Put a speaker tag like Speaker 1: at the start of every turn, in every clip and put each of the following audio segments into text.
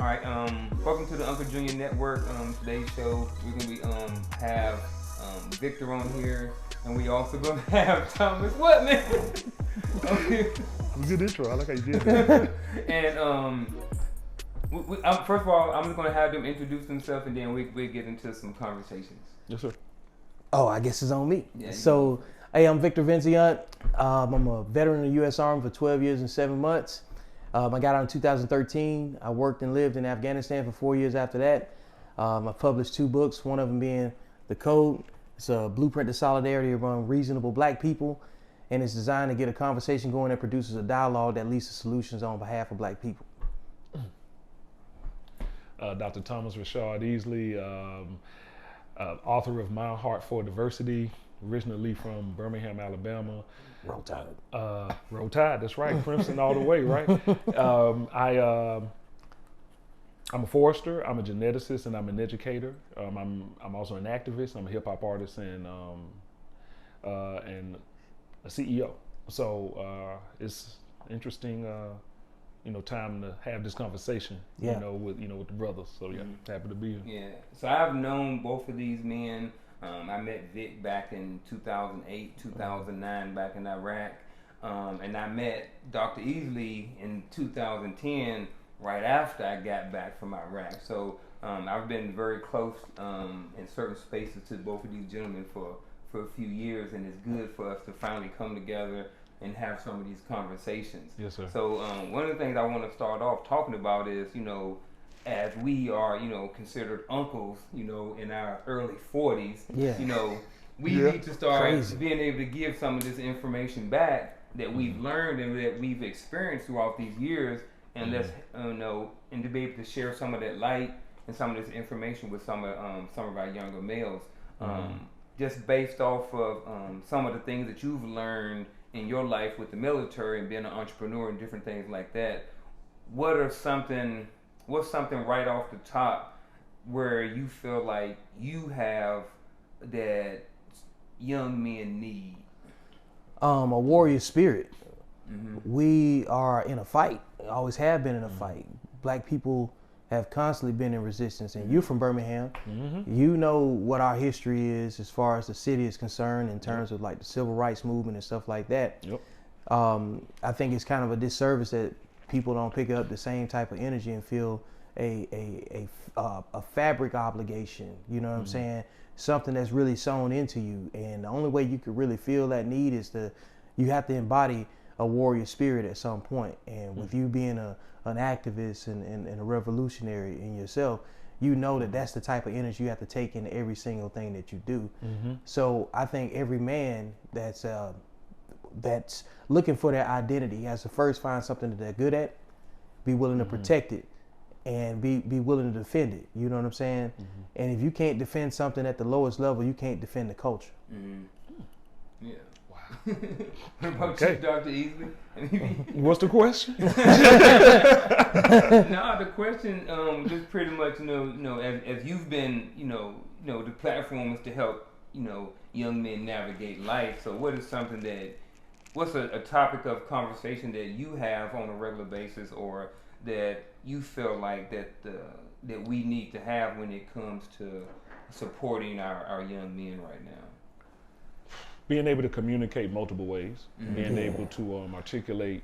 Speaker 1: All right, welcome to the Uncle Junior Network. Today's show, we're gonna be have Victor on here, and we also gonna have Thomas. What, man? Okay.
Speaker 2: Good intro. I like how you did that.
Speaker 1: And first of all, I'm just gonna have them introduce themselves, and then we get into some conversations.
Speaker 2: Yes, sir.
Speaker 3: Oh, I guess it's on me.
Speaker 1: Yeah,
Speaker 3: so, hey, I'm Victor Vincent. I'm a veteran of the U.S. Army for 12 years and 7 months. I got out in 2013. I worked and lived in Afghanistan for 4 years after that. I published 2 books, one of them being The Code. It's a blueprint to solidarity among reasonable black people, and it's designed to get a conversation going that produces a dialogue that leads to solutions on behalf of black people.
Speaker 2: Dr. Thomas Rashad Easley, author of My Heart for Diversity, originally from Birmingham, Alabama.
Speaker 3: Roll Tide.
Speaker 2: Roll Tide, that's right. Crimson all the way, right? I'm a forester, I'm a geneticist, and I'm an educator. I'm also an activist. I'm a hip hop artist and a CEO. So it's interesting, time to have this conversation.
Speaker 3: Yeah.
Speaker 2: With the brothers. So yeah, happy to be here.
Speaker 1: Yeah. So I've known both of these men. I met Vic back in 2008, 2009, back in Iraq, and I met Dr. Easley in 2010, right after I got back from Iraq. So I've been very close in certain spaces to both of these gentlemen for a few years, and it's good for us to finally come together and have some of these conversations.
Speaker 2: Yes, sir.
Speaker 1: So one of the things I want to start off talking about is, as we are, considered uncles, in our early 40s,
Speaker 3: Yeah.
Speaker 1: We need to start
Speaker 3: Crazy.
Speaker 1: being able to give some of this information back that we've learned and that we've experienced throughout these years, and let's, and to be able to share some of that light and some of this information with some of our younger males, just based off of some of the things that you've learned in your life with the military and being an entrepreneur and different things like that. What's something right off the top where you feel like you have that young men need?
Speaker 3: A warrior spirit.
Speaker 1: Mm-hmm.
Speaker 3: We are in a fight, always have been in a fight. Black people have constantly been in resistance, and you're from Birmingham. You know what our history is as far as the city is concerned in terms of like the civil rights movement and stuff like that.
Speaker 2: Yep.
Speaker 3: I think it's kind of a disservice that people don't pick up the same type of energy and feel a fabric obligation. You know what I'm saying? Something that's really sewn into you, and the only way you could really feel that need is you have to embody a warrior spirit at some point. And with you being an activist and a revolutionary in yourself, you know that's the type of energy you have to take into every single thing that you do. So I think every man that's looking for their identity has to first find something that they're good at, be willing to protect it, and be willing to defend it. You know what I'm saying? And if you can't defend something at the lowest level, you can't defend the culture.
Speaker 1: Yeah.
Speaker 2: Wow.
Speaker 1: What about you, Dr. Easley?
Speaker 2: What's the question?
Speaker 1: No, the question just pretty much, as you've been, the platform is to help, young men navigate life. So what's a topic of conversation that you have on a regular basis, or that you feel like that we need to have when it comes to supporting our young men right now?
Speaker 2: Being able to communicate multiple ways, being able to articulate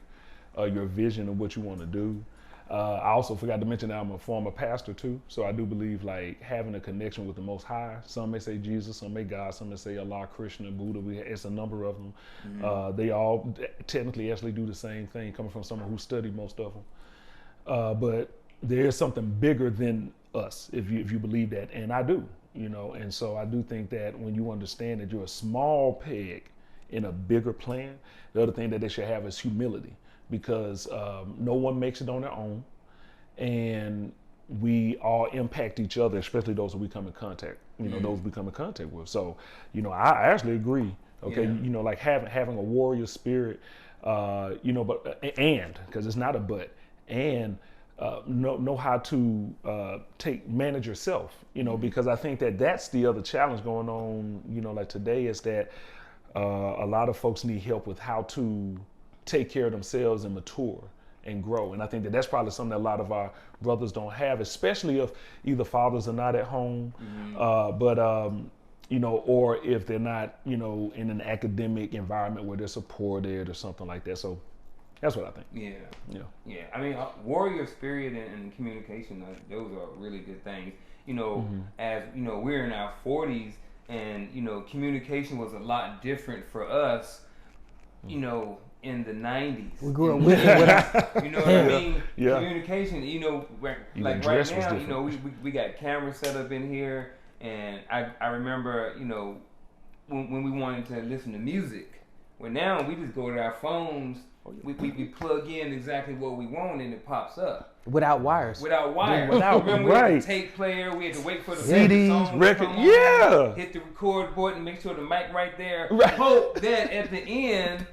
Speaker 2: your vision of what you want to do. I also forgot to mention that I'm a former pastor too, so I do believe like having a connection with the Most High. Some may say Jesus, some may God, some may say Allah, Krishna, Buddha. It's a number of them. They all technically actually do the same thing, coming from someone who studied most of them. But there is something bigger than us, if you believe that, and I do. And so I do think that when you understand that you're a small peg in a bigger plan, the other thing that they should have is humility, because no one makes it on their own, and we all impact each other, especially those that we come in contact, those we come in contact with. So, I actually agree. Okay,
Speaker 1: Yeah.
Speaker 2: Like having a warrior spirit, but because it's not a but, and know how to manage yourself, because I think that's the other challenge going on, like today, is that a lot of folks need help with how to take care of themselves and mature and grow. And I think that that's probably something that a lot of our brothers don't have, especially if either fathers are not at home, you know, or if they're not, you know, in an academic environment where they're supported or something like that. So that's what I think.
Speaker 1: Yeah. I mean, warrior spirit and communication, those are really good things. You know, as you know, we're in our 40s, and you know, communication was a lot different for us. You know, in the 90s,
Speaker 3: we grew up with it.
Speaker 1: You know what I mean? Communication. You know, like right now, you know, we got cameras set up in here, and I remember, you know, when we wanted to listen to music. Well, now we just go to our phones. We plug in exactly what we want and it pops up.
Speaker 3: Without wires.
Speaker 1: Remember, we had the tape player. We had to wait for the
Speaker 2: CDs, record.
Speaker 1: Hit the record button, make sure the mic right there. Hope that at the end,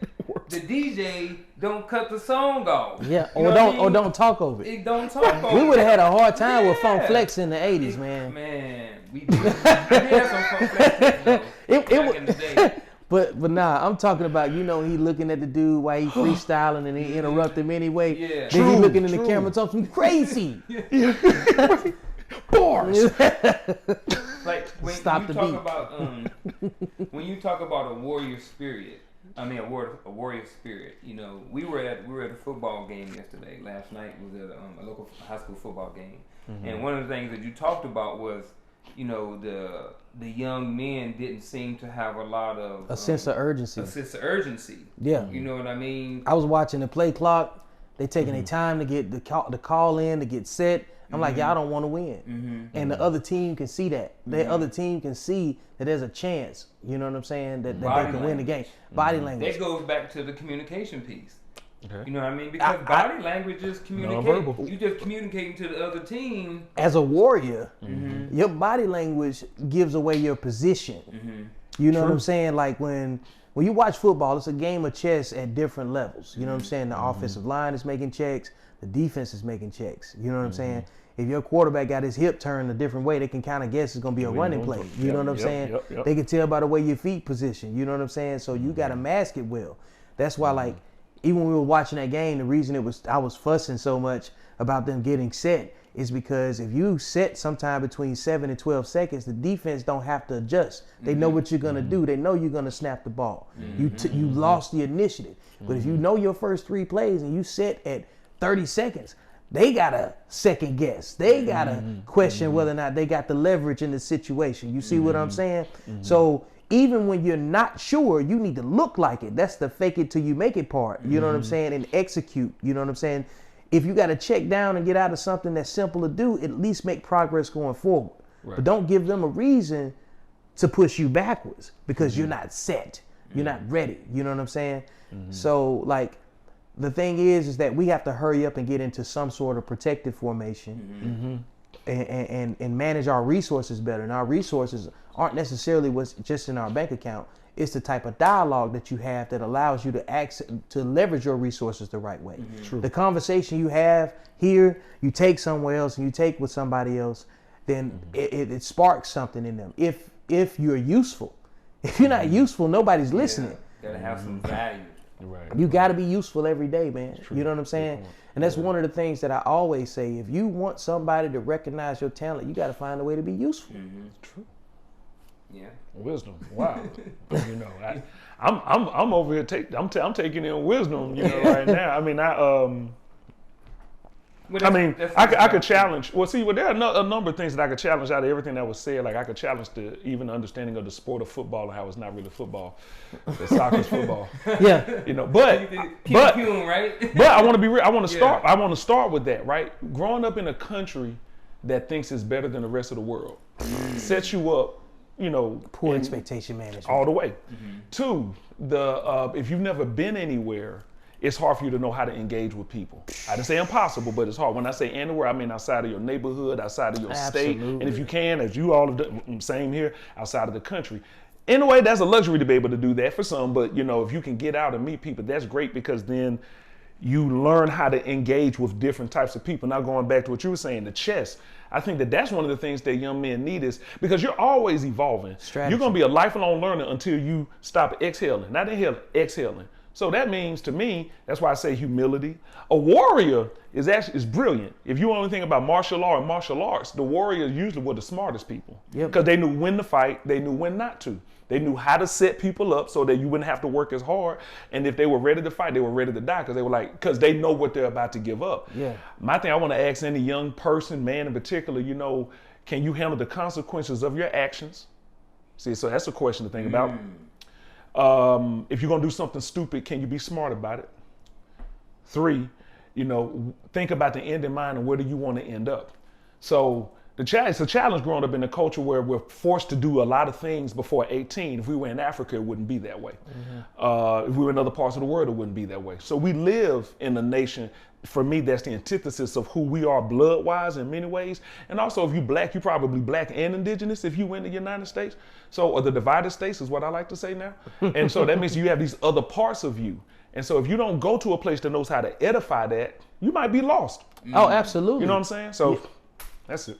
Speaker 1: the DJ don't cut the song off.
Speaker 3: Yeah,
Speaker 1: or
Speaker 3: don't talk over it.
Speaker 1: Don't talk over it.
Speaker 3: We would have had a hard time with Funk Flex in the 80s, man.
Speaker 1: Man, we did. I did have some Funk Flex back in the day.
Speaker 3: But nah, I'm talking about, you know, he looking at the dude while he freestyling and he interrupt him anyway.
Speaker 1: Yeah.
Speaker 3: Then he looking in the camera talking crazy.
Speaker 2: Bars.
Speaker 1: Like when you talk about a warrior spirit, I mean a warrior spirit. You know, we were at a football game yesterday. Last night was at a local high school football game, and one of the things that you talked about was, you know, the young men didn't seem to have a lot of
Speaker 3: a sense of urgency.
Speaker 1: Yeah. You know what I mean?
Speaker 3: I was watching the play clock. They taking their time to get the call in, to get set. I'm like, y'all don't want to win. And the other team can see that. The other team can see that there's a chance, you know what I'm saying, that they can win the game. Body language.
Speaker 1: That goes back to the communication piece. Okay. You know what I mean? Because body language is communicating. You just communicating to the other team.
Speaker 3: As a warrior, your body language gives away your position. You know what I'm saying? Like when you watch football, it's a game of chess at different levels. You know what I'm saying? The offensive line is making checks. The defense is making checks. You know what I'm saying? If your quarterback got his hip turned a different way, they can kind of guess it's going to be a running play. You know what I'm saying? They can tell by the way your feet position. You know what I'm saying? So you got to mask it well. That's why, like, even when we were watching that game, the reason I was fussing so much about them getting set is because if you set sometime between 7 and 12 seconds, the defense don't have to adjust. They know what you're going to do. They know you're going to snap the ball. You lost the initiative. But if you know your first 3 plays and you set at 30 seconds, they got to second guess. They got to question whether or not they got the leverage in the situation. You see what I'm saying? So even when you're not sure, you need to look like it. That's the fake it till you make it part. You know what I'm saying? And execute. You know what I'm saying? If you got to check down and get out of something that's simple to do, at least make progress going forward. But don't give them a reason to push you backwards because you're not set. You're not ready. You know what I'm saying? So, like, the thing is that we have to hurry up and get into some sort of protective formation and manage our resources better. And our resources aren't necessarily what's just in our bank account. It's the type of dialogue that you have that allows you to leverage your resources the right way. The conversation you have here, you take somewhere else and you take with somebody else, then it sparks something in them. If you're useful. If you're not useful, nobody's listening.
Speaker 1: Gotta have some value.
Speaker 3: You got to be useful every day, man. You know what I'm saying? And that's one of the things that I always say. If you want somebody to recognize your talent, you got to find a way to be useful.
Speaker 2: True.
Speaker 1: Yeah.
Speaker 2: Wisdom. Wow. You know, I'm over here. I'm taking in wisdom. You know, right now. I mean, I could challenge. Well, see, there are a number of things that I could challenge out of everything that was said. Like I could challenge even understanding of the sport of football and how it's not really football. That soccer's football.
Speaker 3: Yeah.
Speaker 2: You know, but
Speaker 1: right?
Speaker 2: But I want to be real. I want to start with that. Right. Growing up in a country that thinks it's better than the rest of the world sets you up. You know,
Speaker 3: poor expectation management
Speaker 2: all the way. 2, if you've never been anywhere, it's hard for you to know how to engage with people. I didn't say impossible, but it's hard. When I say anywhere, I mean outside of your neighborhood, outside of your state, and if you can, as you all have done, same here, outside of the country. In a way, that's a luxury to be able to do that for some, but you know, if you can get out and meet people, that's great because then you learn how to engage with different types of people. Now going back to what you were saying, the chess. I think that's one of the things that young men need is because you're always evolving.
Speaker 3: Strategy.
Speaker 2: You're going to be a lifelong learner until you stop exhaling. Not inhaling, exhaling. So that means to me, that's why I say humility. A warrior is brilliant. If you only think about martial law and martial arts, the warriors usually were the smartest people. Because they knew when to fight, they knew when not to. They knew how to set people up so that you wouldn't have to work as hard. And if they were ready to fight, they were ready to die because they know what they're about to give up.
Speaker 3: Yeah. My
Speaker 2: thing, I want to ask any young person, man in particular, can you handle the consequences of your actions? See, so that's a question to think about. If you're going to do something stupid, can you be smart about it? 3, think about the end in mind and where do you want to end up? So it's a challenge growing up in a culture where we're forced to do a lot of things before 18. If we were in Africa, it wouldn't be that way. If we were in other parts of the world, it wouldn't be that way. So we live in a nation, for me, that's the antithesis of who we are blood-wise in many ways. And also, if you're black, you're probably black and indigenous if you went to the United States. Or the divided states is what I like to say now. And so that means you have these other parts of you. And so if you don't go to a place that knows how to edify that, you might be lost.
Speaker 3: Oh, absolutely.
Speaker 2: You know what I'm saying? So that's it.